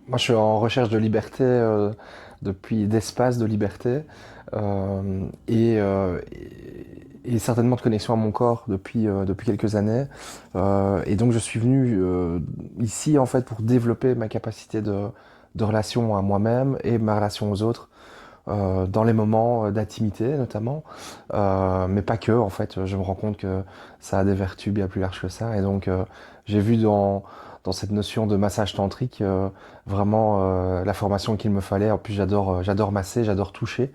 Moi, je suis en recherche de liberté, d'espace de liberté, et certainement de connexion à mon corps depuis quelques années. Et donc, je suis venu ici, en fait, pour développer ma capacité de relation à moi-même et ma relation aux autres, dans les moments d'intimité notamment, mais pas que, en fait. Je me rends compte que ça a des vertus bien plus larges que ça. Et donc, j'ai vu dans cette notion de massage tantrique vraiment la formation qu'il me fallait. En plus, j'adore masser, j'adore toucher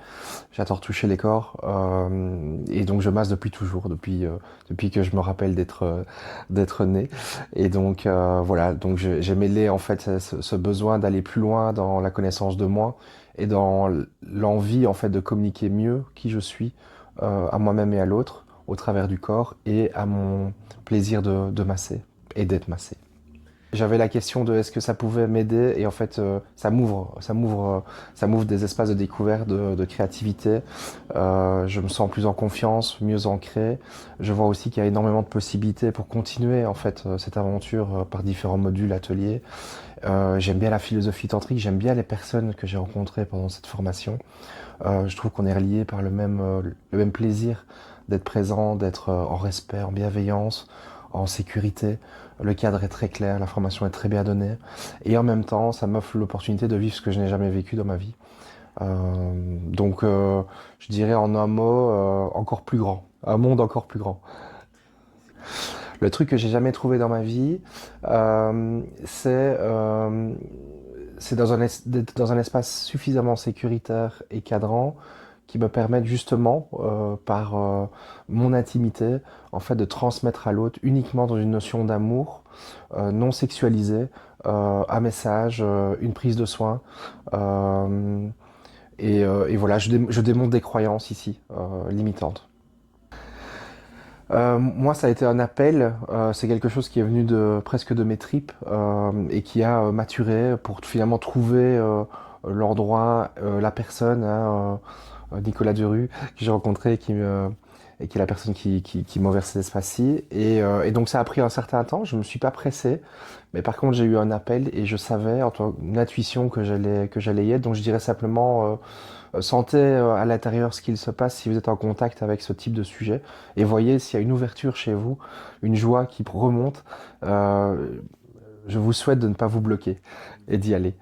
les corps. Et donc, je masse depuis toujours, depuis que je me rappelle d'être né. Et donc, voilà, donc j'ai mêlé en fait ce besoin d'aller plus loin dans la connaissance de moi et dans l'envie en fait de communiquer mieux qui je suis à moi-même et à l'autre au travers du corps et à mon plaisir de masser et d'être massé. J'avais la question de est-ce que ça pouvait m'aider et en fait ça m'ouvre des espaces de découverte, de créativité. Je me sens plus en confiance, mieux ancré. Je vois aussi qu'il y a énormément de possibilités pour continuer en fait cette aventure par différents modules, ateliers. J'aime bien la philosophie tantrique, j'aime bien les personnes que j'ai rencontrées pendant cette formation. Je trouve qu'on est reliés par le même plaisir d'être présent, d'être en respect, en bienveillance, en sécurité. Le cadre est très clair, la formation est très bien donnée. Et en même temps, ça m'offre l'opportunité de vivre ce que je n'ai jamais vécu dans ma vie. Je dirais en un mot, encore plus grand. Un monde encore plus grand. Le truc que j'ai jamais trouvé dans ma vie, euh, c'est euh, c'est d'être dans un espace suffisamment sécuritaire et cadrant qui me permette justement, par mon intimité, en fait, de transmettre à l'autre uniquement dans une notion d'amour non sexualisé, un message, une prise de soin. euh, et voilà, je démonte des croyances ici, limitantes. Moi, ça a été un appel. C'est quelque chose qui est venu presque de mes tripes et qui a maturé pour finalement trouver l'endroit, la personne, hein, Nicolas Derue, que j'ai rencontré et qui est la personne qui m'a ouvert cet espace-ci. Et donc, ça a pris un certain temps. Je me suis pas pressé, mais par contre, j'ai eu un appel et je savais, en tant une intuition que j'allais y être. Donc, je dirais simplement. Sentez à l'intérieur ce qu'il se passe si vous êtes en contact avec ce type de sujet et voyez s'il y a une ouverture chez vous, une joie qui remonte. Euh, je vous souhaite de ne pas vous bloquer et d'y aller.